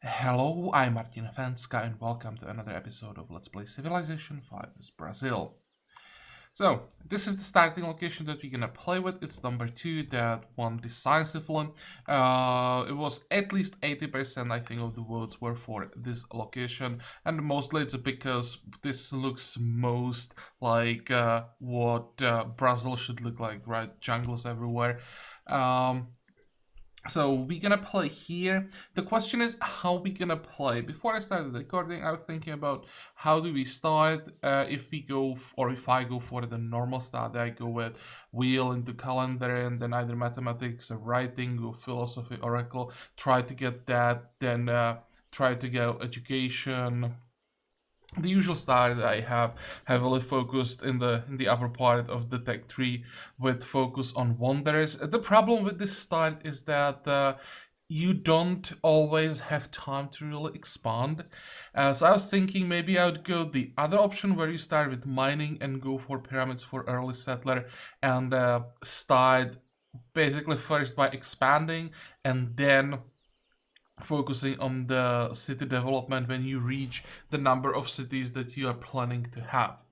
Hello, I'm Martin Fencka and welcome to another episode of Let's Play Civilization 5 as Brazil. So, this is the starting location that we're gonna play with. It's number 2 that won decisively. It was at least 80% I think of the votes were for this location, and mostly it's because this looks most like what Brazil should look like, right? Jungles everywhere. So we're gonna play here. The question is how we gonna play. Before I started recording, I was thinking about how do we start. If we go, or if I go for the normal start, I go with wheel into calendar and then either mathematics or writing or philosophy, oracle. Try to get that, then try to get education. The usual start that I have heavily focused in the upper part of the tech tree with focus on wonders. The problem with this start is that you don't always have time to really expand. So I was thinking maybe I would go the other option where you start with mining and go for pyramids for early settler and start basically first by expanding and then focusing on the city development when you reach the number of cities that you are planning to have.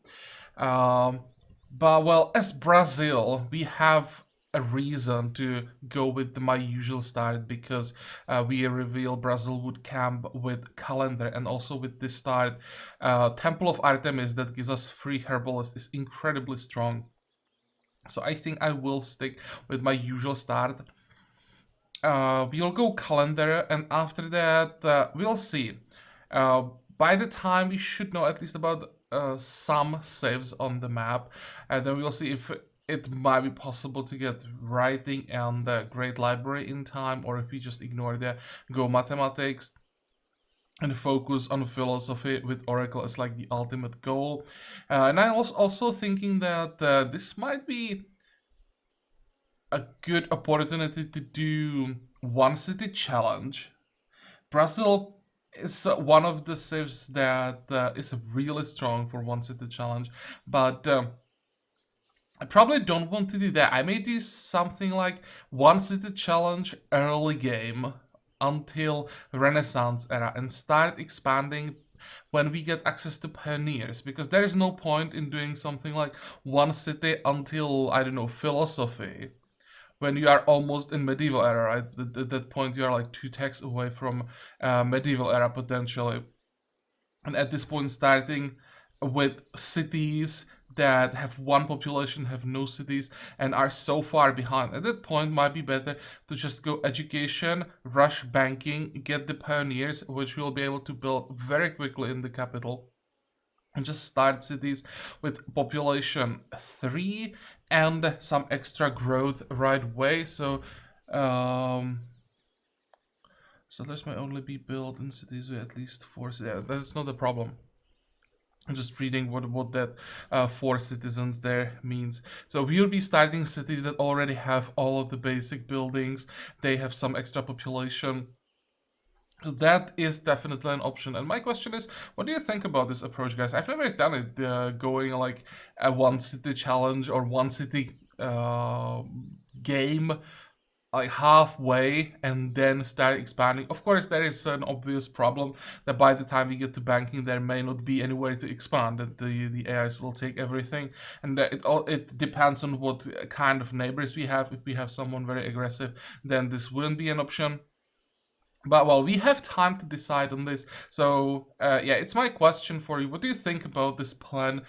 But well, as Brazil, we have a reason to go with my usual start because we reveal Brazil would camp with calendar, and also with this start, Temple of Artemis that gives us free herbalist is incredibly strong. So I think I will stick with my usual start. We'll go calendar, and after that we'll see. By the time we should know at least about some saves on the map, and then we'll see if it might be possible to get writing and great library in time, or if we just ignore that, go mathematics and focus on philosophy with oracle as like the ultimate goal. And I was also thinking that this might be a good opportunity to do one city challenge. Brazil is one of the civs that is really strong for one city challenge, but I probably don't want to do that. I may do something like one city challenge early game until Renaissance era and start expanding when we get access to pioneers, because there is no point in doing something like one city until, I don't know, philosophy, when you are almost in medieval era, right? At that point, you are like 2 techs away from medieval era potentially. And at this point, starting with cities that have one population, have no cities, and are so far behind, at that point, might be better to just go education, rush banking, get the pioneers, which we'll be able to build very quickly in the capital, and just start cities with population 3 and some extra growth right away. So settlers may only be built in cities with at least 4. Yeah, that's not a problem. I'm just reading what that 4 citizens there means. So we'll be starting cities that already have all of the basic buildings. They have some extra population. That is definitely an option. And my question is, what do you think about this approach, guys? I've never done it, going like a one city challenge or one city game like halfway and then start expanding. Of course, there is an obvious problem that by the time we get to banking, there may not be anywhere to expand, that the AIs will take everything, and it depends on what kind of neighbors we have. If we have someone very aggressive, then this wouldn't be an option. But well, we have time to decide on this. So yeah, it's my question for you. What do you think about this plan?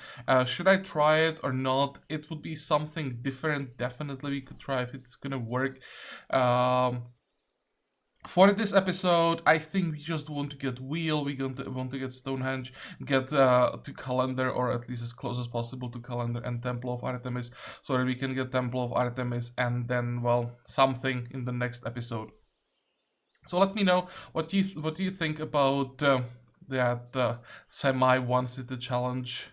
Should I try it or not? It would be something different. Definitely we could try if it's gonna work. For this episode, I think we just want to get wheel, we want to get Stonehenge, get to calendar, or at least as close as possible to calendar and Temple of Artemis, so that we can get Temple of Artemis and then, well, something in the next episode. So let me know what you think about that semi one city challenge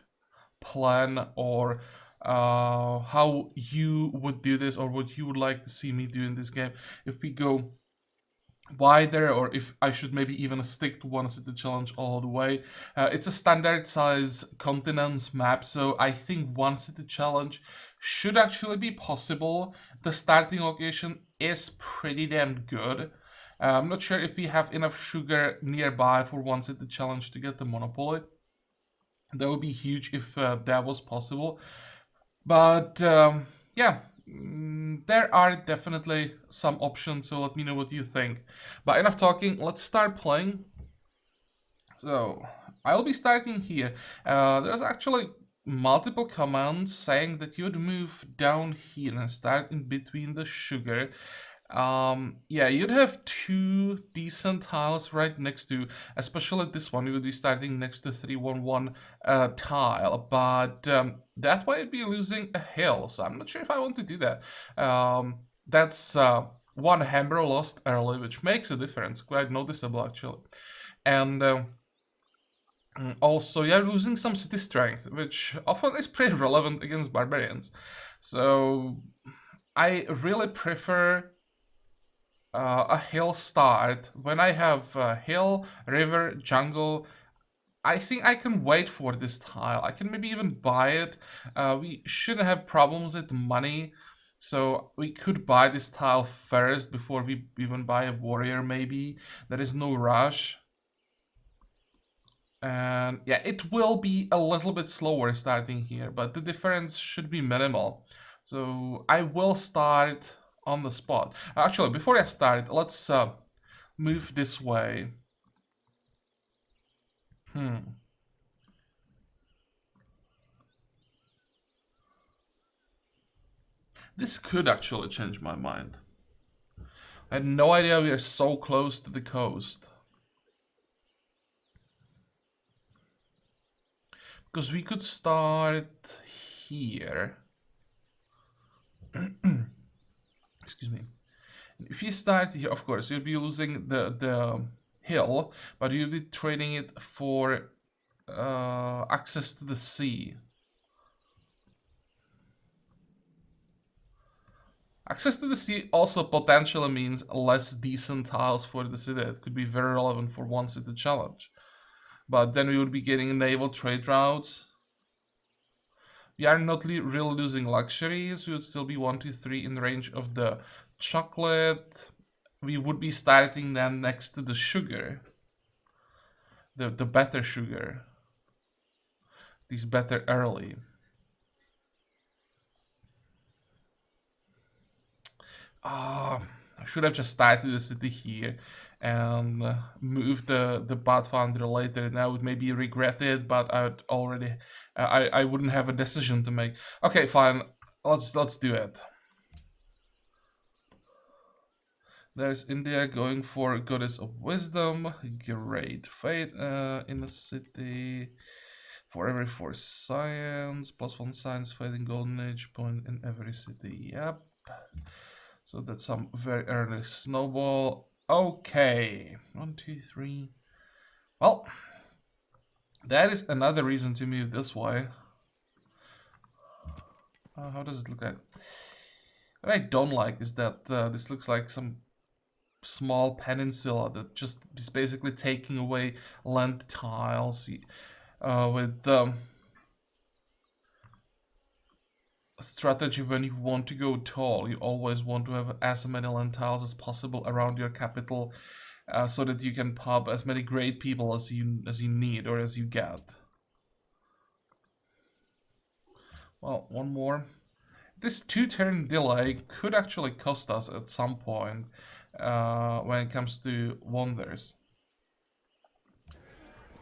plan, or how you would do this, or what you would like to see me do in this game. If we go wider, or if I should maybe even stick to one city challenge all the way. It's a standard size continents map, so I think one city challenge should actually be possible. The starting location is pretty damn good. I'm not sure if we have enough sugar nearby for one city challenge to get the monopoly. That would be huge if that was possible. But yeah, there are definitely some options, so let me know what you think. But enough talking, let's start playing. So I'll be starting here. There's actually multiple commands saying that you would move down here and start in between the sugar. Yeah, you'd have two decent tiles right next to, especially this one. You would be starting next to 311 tile, but that way you'd be losing a hill. So I'm not sure if I want to do that. That's one hammer lost early, which makes a difference, quite noticeable actually. And also, you're losing some city strength, which often is pretty relevant against barbarians. So I really prefer a hill start. When I have hill, river, jungle, I think I can wait for this tile. I can maybe even buy it. We shouldn't have problems with money, so we could buy this tile first before we even buy a warrior maybe. There is no rush. And yeah, it will be a little bit slower starting here, but the difference should be minimal. So I will start on the spot. Actually, before I start, let's move this way. This could actually change my mind. I had no idea we are so close to the coast. Because we could start here. Excuse me. If you start here, of course, you'll be losing the hill, but you'll be trading it for access to the sea. Access to the sea also potentially means less decent tiles for the city. It could be very relevant for one city challenge. But then we would be getting naval trade routes. We are not really losing luxuries. We would still be 1, 2, 3 in the range of the chocolate. We would be starting then next to the sugar. The better sugar. These better early. I should have just started the city here and moved the Pathfinder later. And I would maybe regret it, but I'd already I wouldn't have a decision to make. Okay, fine. Let's do it. There's India going for Goddess of Wisdom. Great fate in the city. For every 4 science, +1 science fighting golden age point in every city. Yep. So that's some very early snowball. Okay. 1, 2, 3. Well, that is another reason to move this way. How does it look like? What I don't like is that this looks like some small peninsula that just is basically taking away land tiles with strategy. When you want to go tall, you always want to have as many land tiles as possible around your capital, so that you can pop as many great people as you need or as you get. Well, one more. This 2-turn delay could actually cost us at some point when it comes to wonders.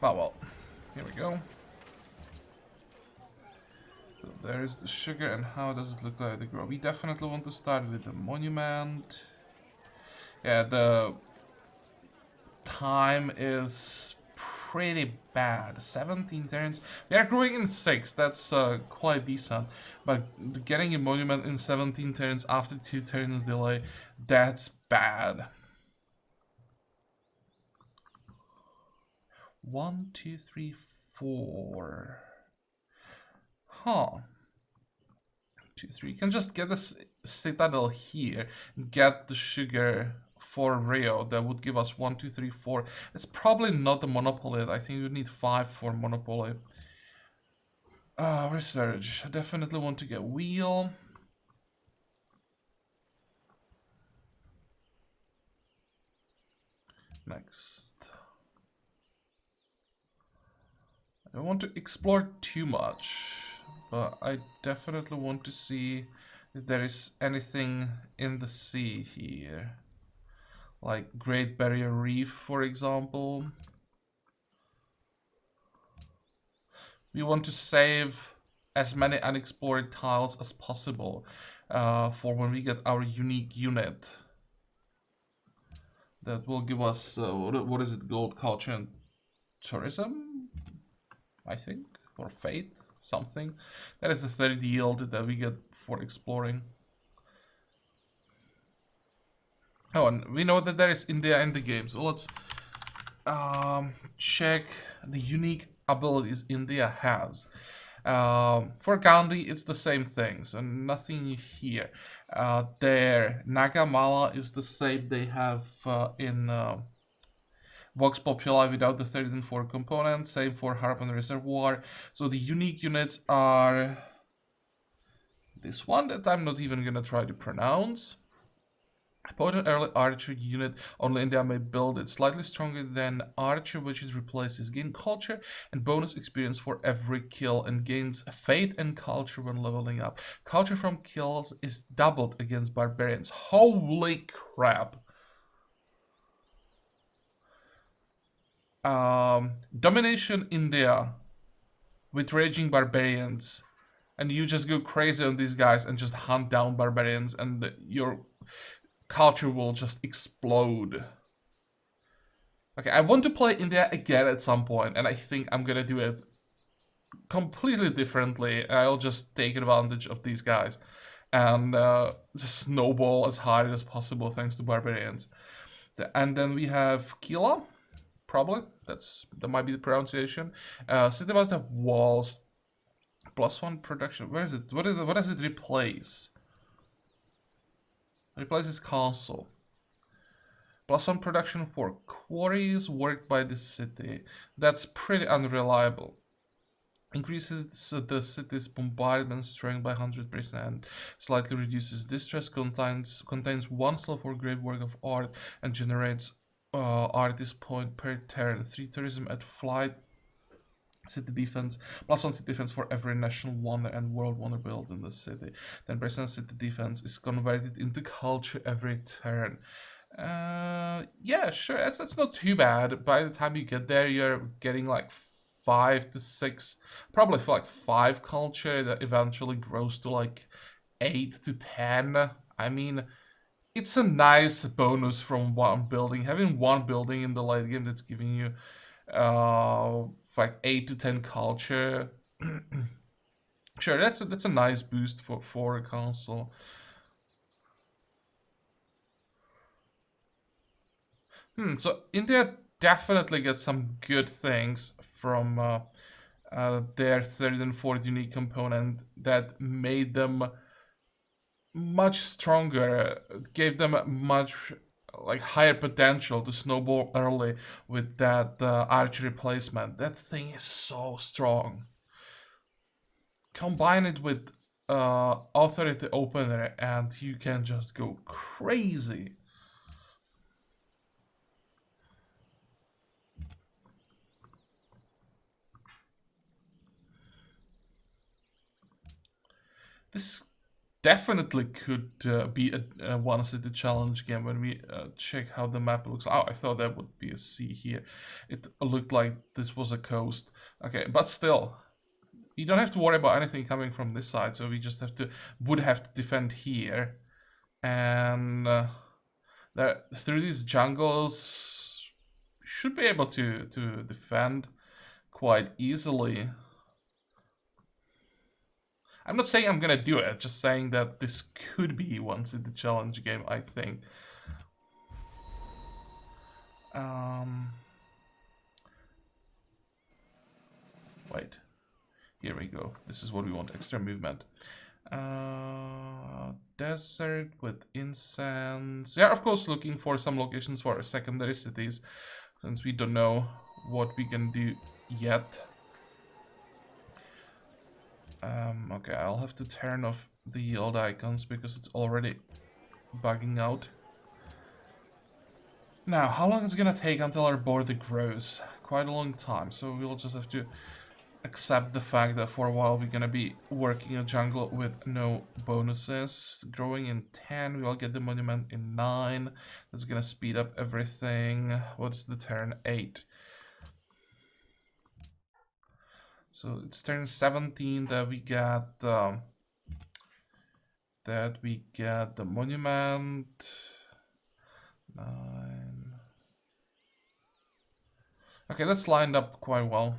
But well, here we go. So there's the sugar, and how does it look like the grow? We definitely want to start with the monument. Yeah, the time is pretty bad. 17 turns. We are growing in 6. That's quite decent. But getting a monument in 17 turns after 2 turns delay, that's bad. 1, 2, 3, 4. Huh. 2, 3. You can just get this citadel here. Get the sugar for Rio. That would give us 1, 2, 3, 4. It's probably not the monopoly. I think you need 5 for monopoly. Research. I definitely want to get wheel. Next. I don't want to explore too much, but I definitely want to see if there is anything in the sea here. Like Great Barrier Reef, for example. We want to save as many unexplored tiles as possible for when we get our unique unit. That will give us, what is it, gold, culture, and tourism, I think, or faith, something. That is the third yield that we get for exploring. Oh, and we know that there is India in the game, so let's check the unique abilities India has. For Gandhi, it's the same thing, so nothing here. Their Nagamala is the same they have in Vox Populi without the 3rd and 4th component, same for Harappan Reservoir. So the unique units are this one that I'm not even gonna try to pronounce. Potent early archer unit, only India may build it. Slightly stronger than archer, which it replaces. Gain culture and bonus experience for every kill, and gains faith and culture when leveling up. Culture from kills is doubled against barbarians. Holy crap. Domination India with raging barbarians, and you just go crazy on these guys and just hunt down barbarians, and your culture will just explode. Okay, I want to play India again at some point, and I think I'm gonna do it completely differently. I'll just take advantage of these guys and just snowball as hard as possible thanks to barbarians. And then we have Kila, probably. That might be the pronunciation. City must have walls. +1 production. Where is it? What does it replace? Replaces castle. +1 production for quarries worked by the city. That's pretty unreliable. Increases the city's bombardment strength by 100%. Slightly reduces distress. Contains 1 slot for great work of art and generates artist point per turn. 3 tourism at flight. City defense, +1 city defense for every national wonder and world wonder built in the city. 10% city defense is converted into culture every turn. Yeah, sure, that's not too bad. By the time you get there, you're getting like 5 to 6, probably for like 5 culture that eventually grows to like 8 to 10. I mean, it's a nice bonus from one building. Having one building in the late game that's giving you like 8 to 10 culture. Sure, that's a nice boost for a console. So India definitely gets some good things from their 3rd and 4th unique component that made them much stronger, gave them much like higher potential to snowball early with that archer replacement. That thing is so strong. Combine it with authority opener and you can just go crazy. This definitely could be a one city challenge game when we check how the map looks. Oh, I thought there would be a sea here. It looked like this was a coast. Okay, but still, you don't have to worry about anything coming from this side, so we just would have to defend here. And through these jungles, should be able to defend quite easily. I'm not saying I'm gonna do it, just saying that this could be one city challenge game, I think. Wait. Here we go. This is what we want, extra movement. Desert with incense. We are, of course, looking for some locations for our secondary cities, since we don't know what we can do yet. Okay, I'll have to turn off the yield icons because it's already bugging out. Now, how long is it gonna take until our border grows? Quite a long time, so we'll just have to accept the fact that for a while we're gonna be working a jungle with no bonuses. Growing in 10, we'll get the monument in 9. That's gonna speed up everything. What's the turn? 8. So it's turn 17 that we get the monument. 9. Okay, that's lined up quite well.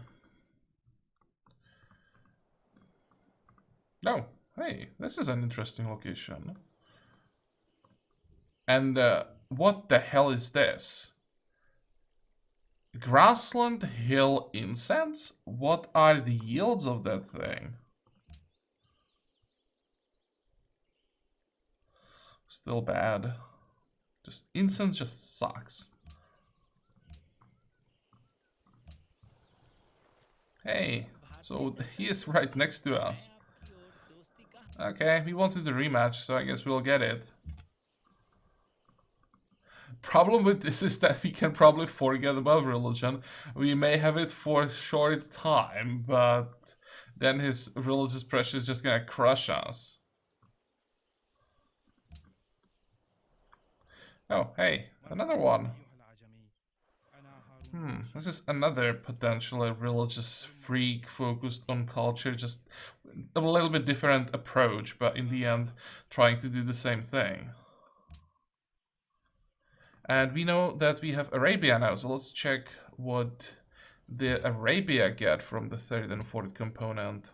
Oh, hey, this is an interesting location. And what the hell is this? Grassland Hill Incense? What are the yields of that thing? Still bad. Just incense just sucks. Hey, so he is right next to us. Okay, we wanted the rematch, so I guess we'll get it. Problem with this is that we can probably forget about religion. We may have it for a short time, but then his religious pressure is just gonna crush us. Oh, hey, another one. This is another potentially religious freak focused on culture, just a little bit different approach, but in the end, trying to do the same thing. And we know that we have Arabia now, so let's check what the Arabia get from the third and fourth component.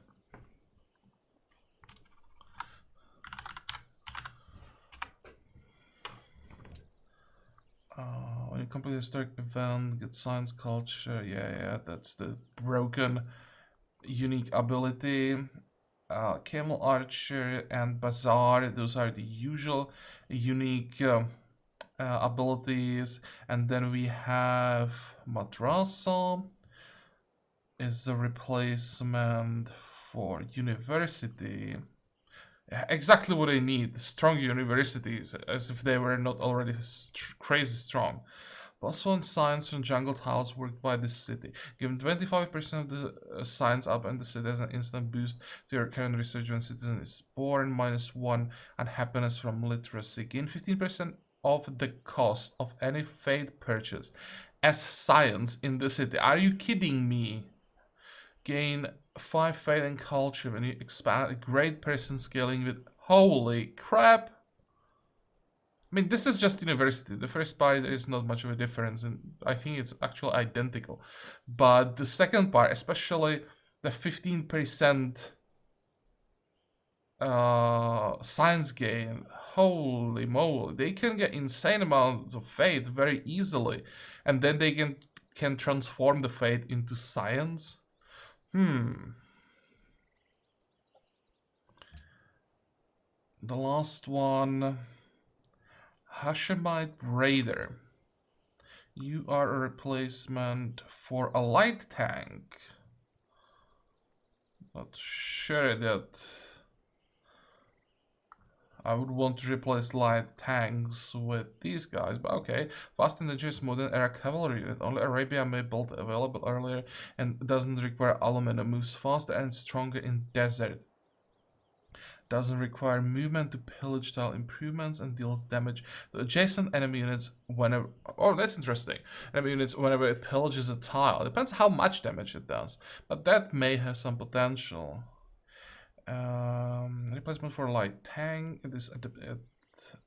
When you complete a historic event, get science culture. Yeah, that's the broken unique ability. Camel Archer and Bazaar, those are the usual unique abilities. And then we have Madrasa is a replacement for University. Exactly what I need. Strong universities, as if they were not already crazy strong. Plus one science from jungle tiles worked by the city. Given 25% of the science up and the city as an instant boost to your current research when citizen is born. -1 unhappiness from literacy. Gain 15% of the cost of any fate purchase as science in the city. Are you kidding me? Gain 5 faith and culture when you expand a great person scaling with. Holy crap! I mean, this is just university. The first part, there is not much of a difference, and I think it's actually identical. But the second part, especially the 15% science gain, holy moly, they can get insane amounts of faith very easily, and then they can transform the faith into science. The last one, Hashemite Raider. You are a replacement for a light tank. Not sure that I would want to replace light tanks with these guys, but okay. Fast and dangerous modern era cavalry unit. Only Arabia may build available earlier and doesn't require aluminum. Moves faster and stronger in desert. Doesn't require movement to pillage tile improvements and deals damage to adjacent enemy units whenever. Oh, that's interesting. Enemy units whenever it pillages a tile. Depends how much damage it does, but that may have some potential. Replacement for light tank. It is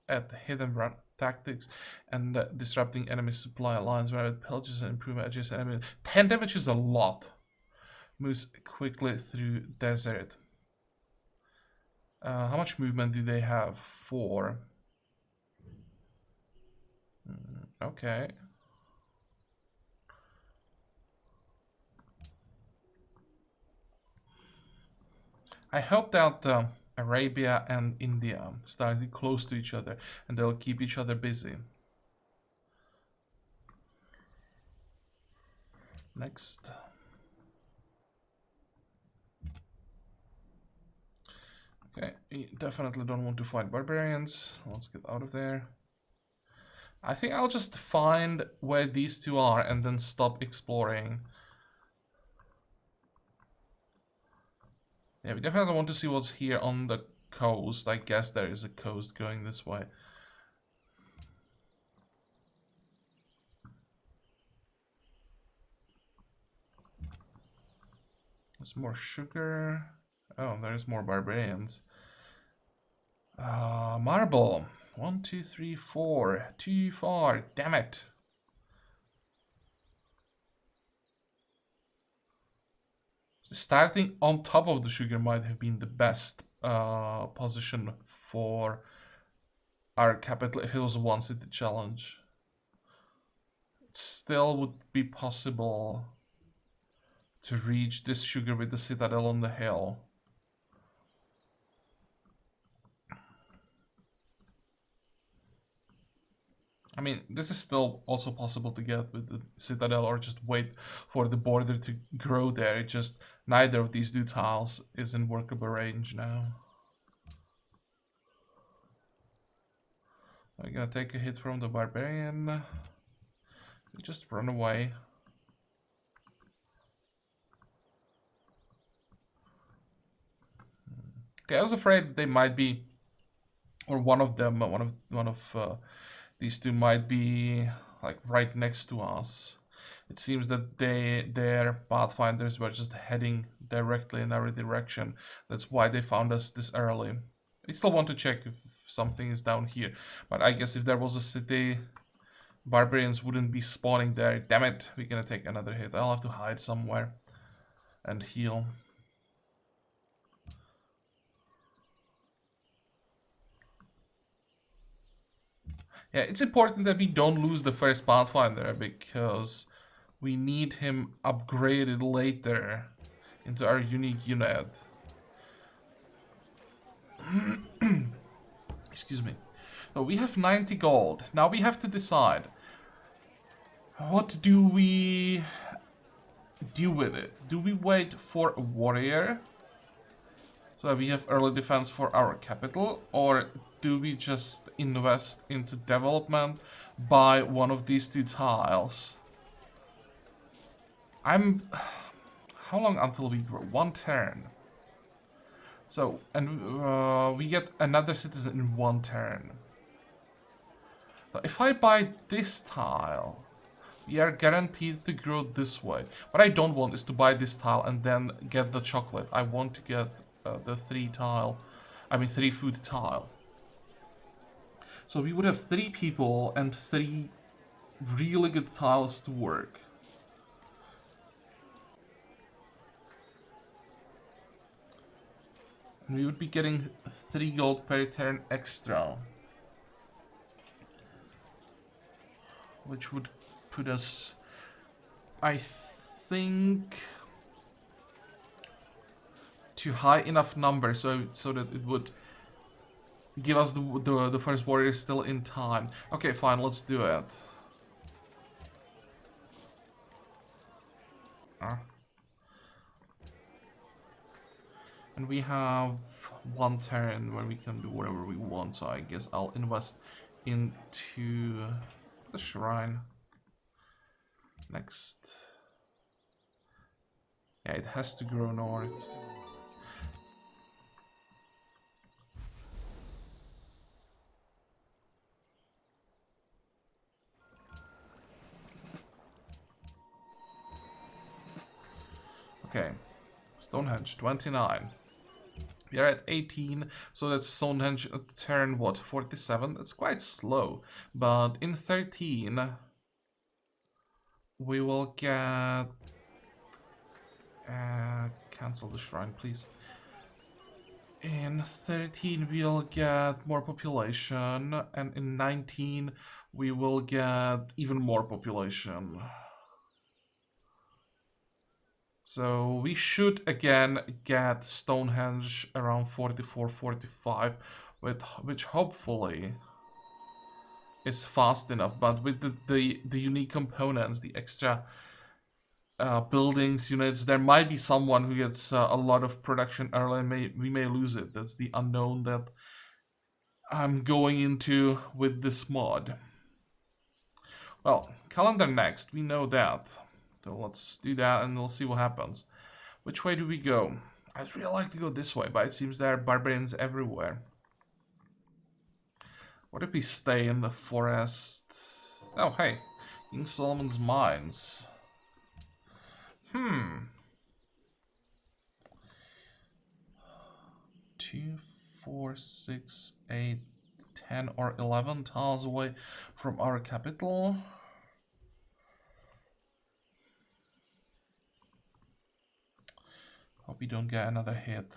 at hidden run tactics and disrupting enemy supply lines where it pillages and improving adjacent enemy. 10 damage is a lot. Moves quickly through desert. How much movement do they have? 4. Okay. I hope that Arabia and India started close to each other and they'll keep each other busy. Next. Okay, we definitely don't want to fight barbarians. Let's get out of there. I think I'll just find where these two are and then stop exploring. Yeah, we definitely want to see what's here on the coast. I guess there is a coast going this way. There's more sugar. Oh, there's more barbarians. Marble. 1, 2, 3, 4. Too far. Damn it. Starting on top of the sugar might have been the best position for our capital if it was a one-city challenge. It still would be possible to reach this sugar with the citadel on the hill. I mean, this is still also possible to get with the citadel, or just wait for the border to grow there. It just, neither of these two tiles is in workable range now. I'm gonna take a hit from the barbarian. Just run away. Okay, I was afraid they might be, or one of them, one of these two might be like right next to us. It seems that their pathfinders were just heading directly in our direction. That's why they found us this early. I still want to check if something is down here, but I guess if there was a city, barbarians wouldn't be spawning there. Damn it, we're gonna take another hit. I'll have to hide somewhere and heal. Yeah, it's important that we don't lose the first Pathfinder, because we need him upgraded later into our unique unit. Excuse me. So we have 90 gold. Now we have to decide, what do we do with it? Do we wait for a warrior so that we have early defense for our capital, or do we just invest into development, buy one of these two tiles? How long until we grow? 1 turn. So, and we get another citizen in 1 turn. So if I buy this tile, we are guaranteed to grow this way. What I don't want is to buy this tile and then get the chocolate. I want to get the 3 food tile. So we would have 3 people and 3 really good tiles to work. And we would be getting 3 gold per turn extra, which would put us, I think, to high enough number so that it would give us the first warrior still in time. Okay, fine, let's do it. And we have 1 turn where we can do whatever we want, so I guess I'll invest into the shrine. Next. Yeah, it has to grow north. Okay, Stonehenge, 29. We are at 18, so that's Stonehenge at turn, what, 47? That's quite slow, but in 13, we will get... cancel the shrine, please. In 13, we'll get more population, and in 19, we will get even more population. So we should again get Stonehenge around 44, 45, which hopefully is fast enough. But with the unique components, the extra buildings, units, there might be someone who gets a lot of production early, and we may lose it. That's the unknown that I'm going into with this mod. Well, calendar next, we know that. So let's do that and we'll see what happens. Which way do we go? I'd really like to go this way, but it seems there are barbarians everywhere. What if we stay in the forest? Oh, hey. King Solomon's Mines. 2, 4, 6, 8, 10 or 11 tiles away from our capital. Hope we don't get another hit.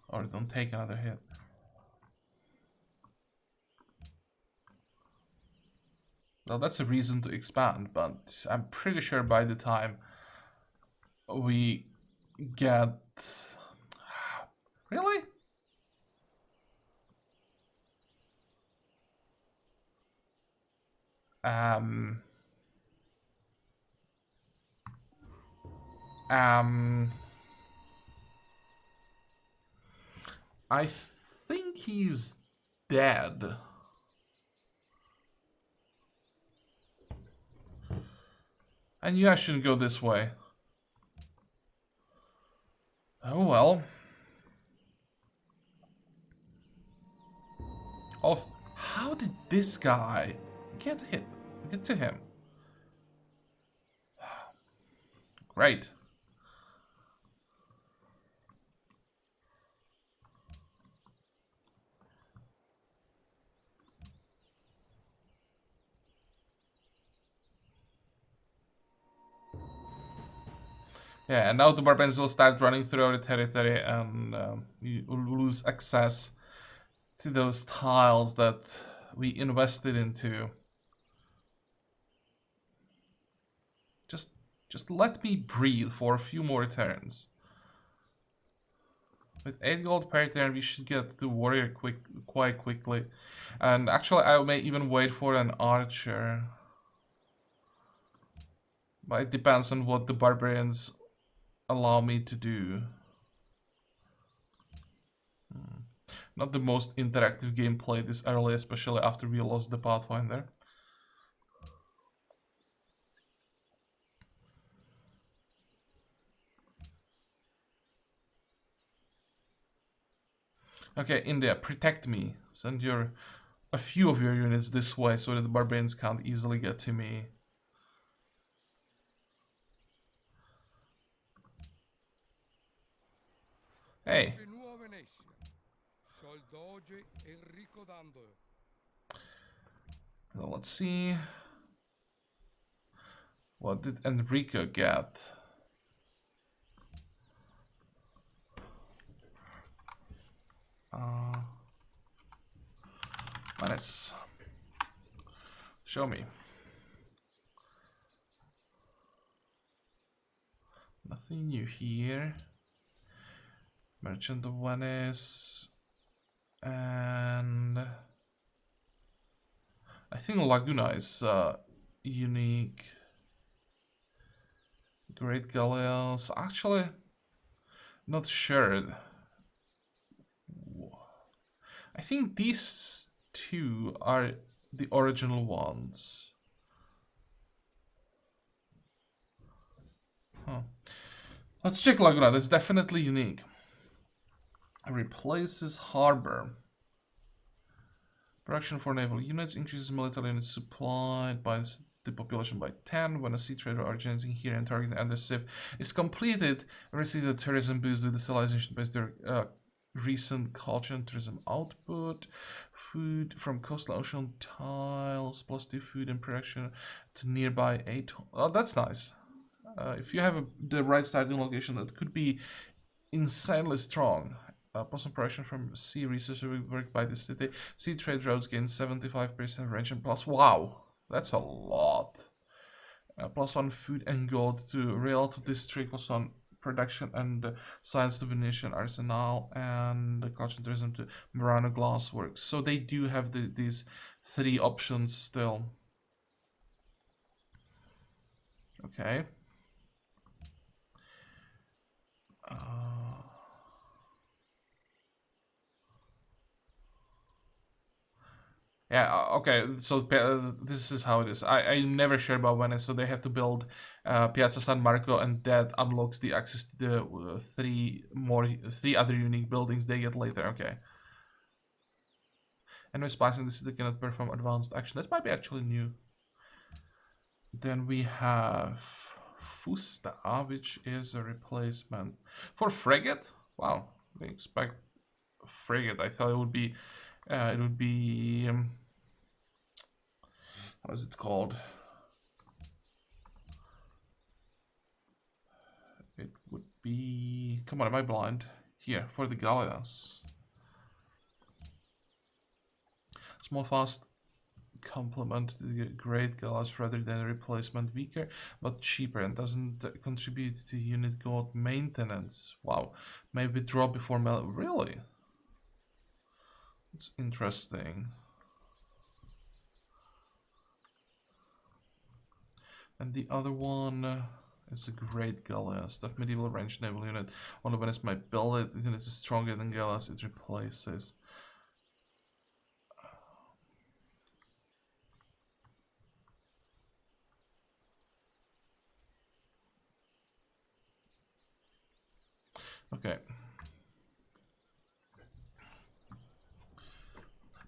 Or don't take another hit. Well, that's a reason to expand, but I'm pretty sure by the time we get... Really? Um... I think he's dead. I knew I shouldn't go this way. Oh well. Oh, how did this guy get hit? Get to him. Great. Yeah, and now the barbarians will start running through our territory and we lose access to those tiles that we invested into. Just let me breathe for a few more turns. With 8 gold per turn, we should get to warrior quite quickly. And actually, I may even wait for an archer. But it depends on what the barbarians allow me to do. Not the most interactive gameplay this early, especially after we lost the Pathfinder. Okay, India, protect me. Send a few of your units this way so that the barbarians can't easily get to me. Hey. Now let's see. What did Enrico get? Venice. Show me. Nothing new here. Merchant of Venice. And I think Laguna is unique. Great Galleons. Actually, not sure. I think these two are the original ones. Huh. Let's check Laguna. That's definitely unique. Replaces harbor. Production for naval units increases military units supplied by the population by 10. When a sea trader originating here and targeting under ship is completed, receives a tourism boost with the civilization based recent culture and tourism output. Food from coastal ocean tiles, +2 food and production to nearby 8. Oh, that's nice. If you have the right starting location, that could be insanely strong. Plus production from sea resources worked by the city. Sea trade routes gain 75% range and plus. Wow, that's a lot. +1 food and gold to rail to district, +1 production and science to Venetian arsenal, and culture tourism to Murano glassworks. So they do have these 3 options still. Okay. Yeah, okay, so this is how it is. I'm never sure about Venice, so they have to build Piazza San Marco, and that unlocks the access to the three other unique buildings they get later. Okay. And with spies in the city cannot perform advanced action. That might be actually new. Then we have Fusta, which is a replacement for Frigate. Wow, they expect Frigate. I thought it would be what is it called? It would be, come on, am I blind? Here, for the Galleons. Small fast complement to the great Gallas rather than a replacement, weaker but cheaper and doesn't contribute to unit god maintenance. Wow, maybe draw before really? It's interesting. And the other one is a great Gallas. Stuff medieval ranged naval unit. One of Venice might build it. It's stronger than Gallas. It replaces. Okay.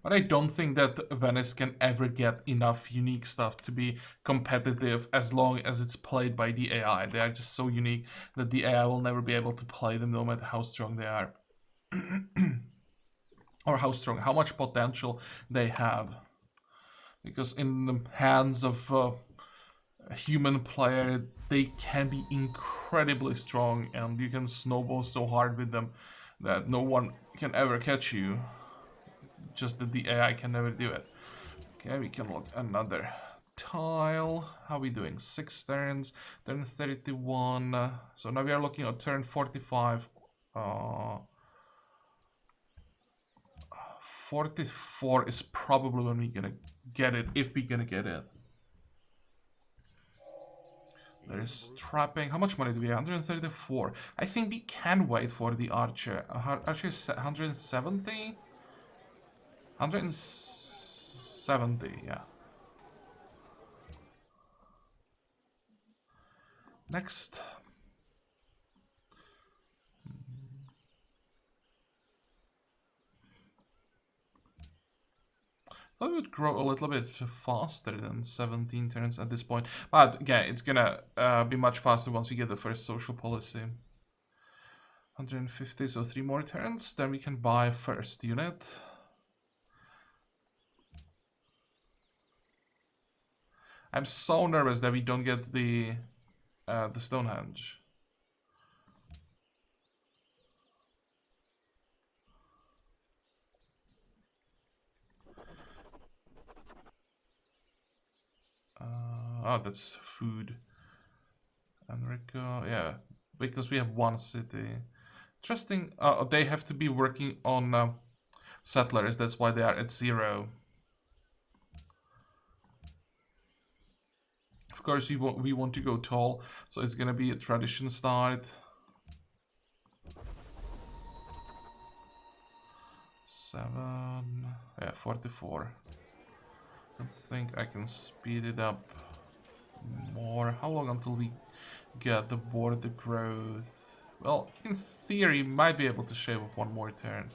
But I don't think that Venice can ever get enough unique stuff to be competitive as long as it's played by the AI. They are just so unique that the AI will never be able to play them no matter how strong they are. Or how much potential they have. Because in the hands of a human player, they can be incredibly strong and you can snowball so hard with them that no one can ever catch you. Just that the AI can never do it. Okay, we can look another tile. How are we doing? 6 turns, turn 31. So now we are looking at turn 45. 44 is probably when we're gonna get it, if we're gonna get it. There is trapping. How much money do we have? 134. I think we can wait for the archer. Archer is 170? 170, yeah. Next. I thought it would grow a little bit faster than 17 turns at this point. But again, it's gonna be much faster once we get the first social policy. 150, so 3 more turns. Then we can buy first unit. I'm so nervous that we don't get the Stonehenge. Oh, that's food. Enrico, yeah, because we have one city. Interesting. They have to be working on settlers. That's why they are at 0. Of course, we want to go tall, so it's gonna be a tradition start. 7, yeah, 44. I think I can speed it up more. How long until we get the border growth? Well, in theory, might be able to shave off 1 more turn.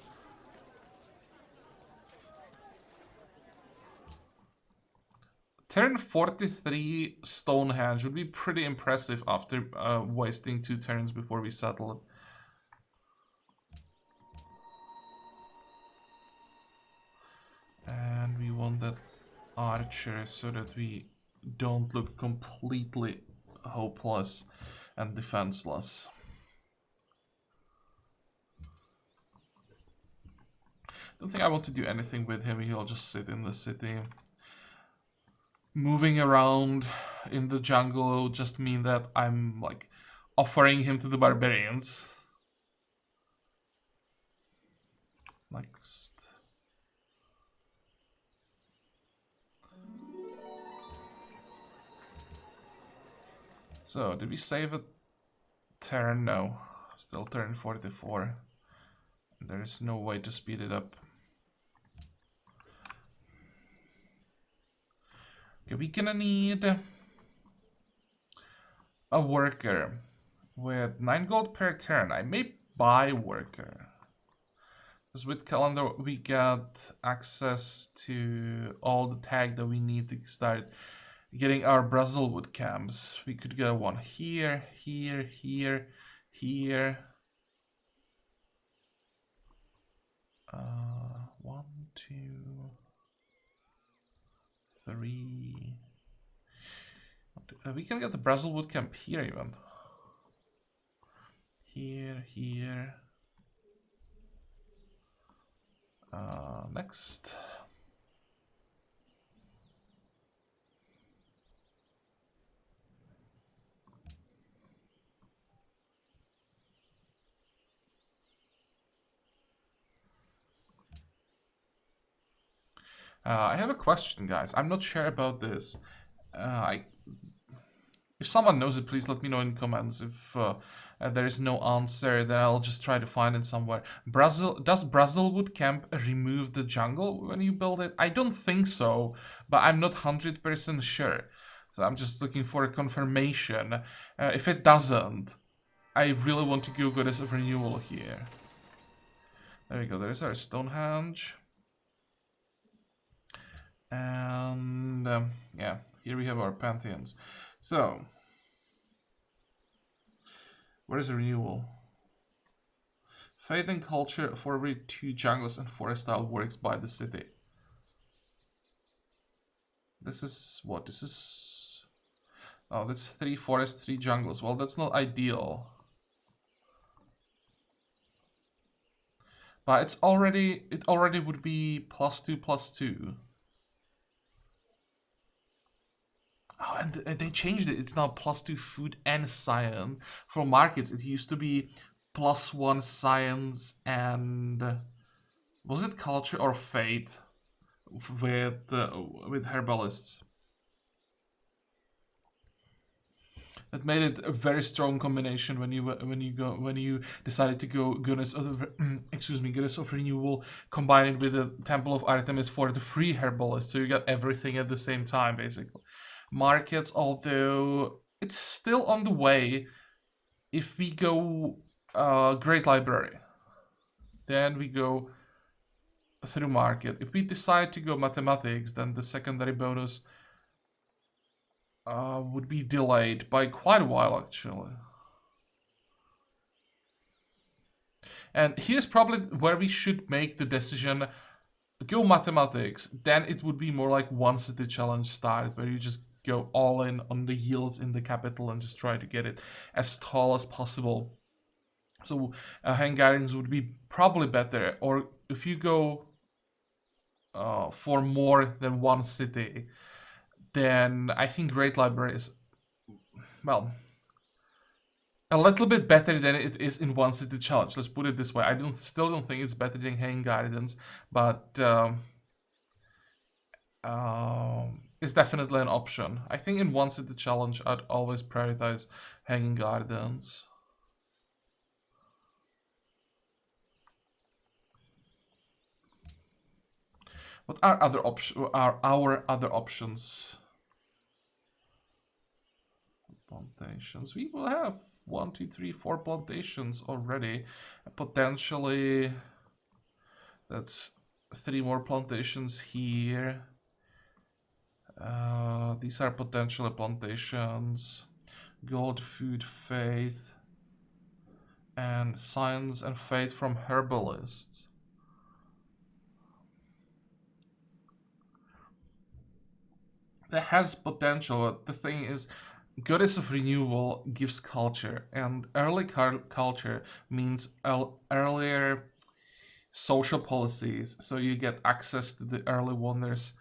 Turn 43 Stonehenge would be pretty impressive after wasting 2 turns before we settle it. And we want that archer so that we don't look completely hopeless and defenseless. Don't think I want to do anything with him. He'll just sit in the city. Moving around in the jungle will just mean that I'm like offering him to the barbarians. Next. So, did we save a turn? No. Still turn 44. There is no way to speed it up. Okay, we're gonna need a worker with 9 gold per turn. I may buy worker. Because with calendar we got access to all the tag that we need to start getting our Brazilwood camps. We could get one here, here, here, here. 1, 2, 3. We can get the Brazilwood camp here even. Here, here. Next. I have a question, guys. I'm not sure about this. If someone knows it, please let me know in comments. If there is no answer, then I'll just try to find it somewhere. Does Brazilwood Camp remove the jungle when you build it? I don't think so, but I'm not 100% sure. So I'm just looking for a confirmation. If it doesn't, I really want to go Goddess of Renewal here. There we go, there's our Stonehenge. And yeah, here we have our Pantheons. So, where is the renewal? Faith and culture for every 2 jungles and forest style works by the city. This is what? This is... Oh, that's 3 forests, 3 jungles. Well, that's not ideal. But it already would be +2/+2. Oh, and they changed it. It's now +2 food and science. For markets, it used to be +1 science and... Was it culture or faith with herbalists? That made it a very strong combination when you decided to go Goddess of Renewal, combine it with the Temple of Artemis for the free herbalist, so you got everything at the same time basically. Markets, although it's still on the way. If we go Great Library, then we go through market. If we decide to go mathematics, then the secondary bonus would be delayed by quite a while actually. And here's probably where we should make the decision. Go mathematics, then it would be more like 1 city challenge style, where you just go all in on the yields in the capital and just try to get it as tall as possible. So Hungarians would be probably better. Or if you go for more than 1 city, then I think Great Library is, well, a little bit better than it is in 1 city challenge. Let's put it this way. I still don't think it's better than Hungarians, but it's definitely an option. I think in 1 city challenge, I'd always prioritize Hanging Gardens. What are our other options? Plantations. We will have 1, 2, 3, 4 plantations already. Potentially, that's 3 more plantations here. These are potential plantations. Gold, food, faith, and science and faith from herbalists. That has potential, but the thing is, Goddess of Renewal gives culture, and early culture means earlier social policies, so you get access to the early wonders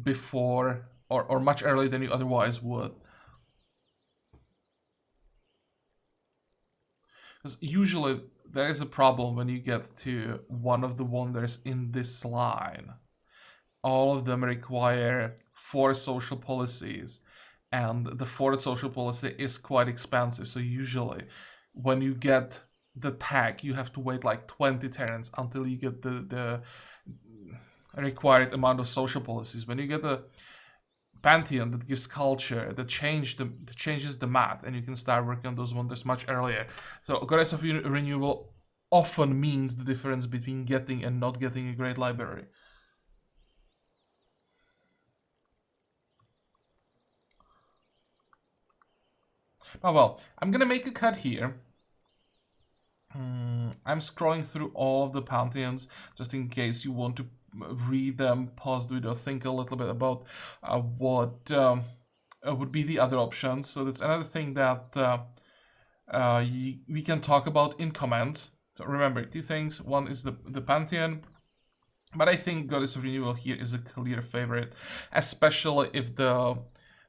before or much earlier than you otherwise would. Because usually there is a problem when you get to one of the wonders in this line. All of them require 4 social policies, and the 4th social policy is quite expensive. So usually when you get the tag, you have to wait like 20 turns until you get the required amount of social policies. When you get the Pantheon that gives culture, that changes the mat, and you can start working on those wonders much earlier. So Goddess of Renewal often means the difference between getting and not getting a great library. Oh well, I'm gonna make a cut here. I'm scrolling through all of the Pantheons just in case you want to read them, pause the video, think a little bit about what would be the other options. So that's another thing that we can talk about in comments. So remember, two things. One is the Pantheon, but I think Goddess of Renewal here is a clear favorite, especially if the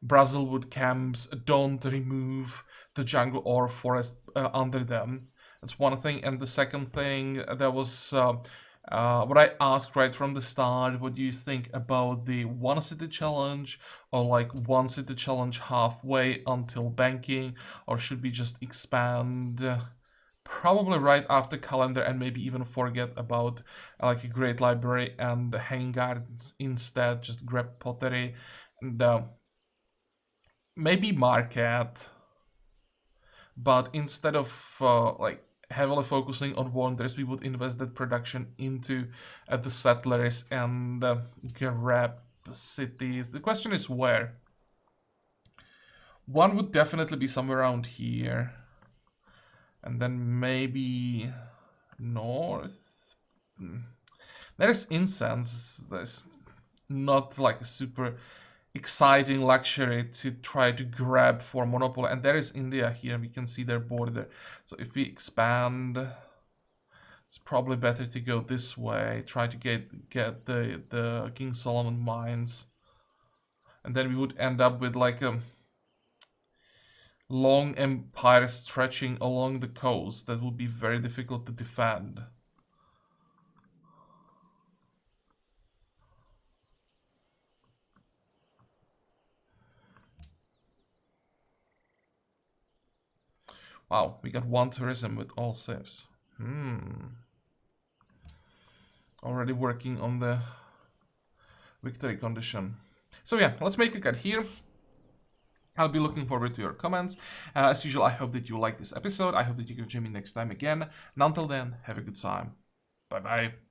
Brazelwood camps don't remove the jungle or forest under them. That's one thing. And the second thing, that was what I asked right from the start. What do you think about the one city challenge, or like one city challenge halfway until banking, or should we just expand probably right after calendar and maybe even forget about like a great library and the hanging gardens, instead just grab pottery and maybe market, but instead of like heavily focusing on wonders, we would invest that production into the settlers and grab cities. The question is where. One would definitely be somewhere around here, and then maybe north. There's incense. There's not like a super exciting luxury to try to grab for monopoly, and there is India here. We can see their border. So if we expand, it's probably better to go this way, try to get the King Solomon mines, and then we would end up with like a long empire stretching along the coast that would be very difficult to defend. Wow, we got one tourism with all civs. Already working on the victory condition. So yeah, let's make a cut here. I'll be looking forward to your comments. As usual, I hope that you like this episode. I hope that you can join me next time again. And until then, have a good time. Bye-bye.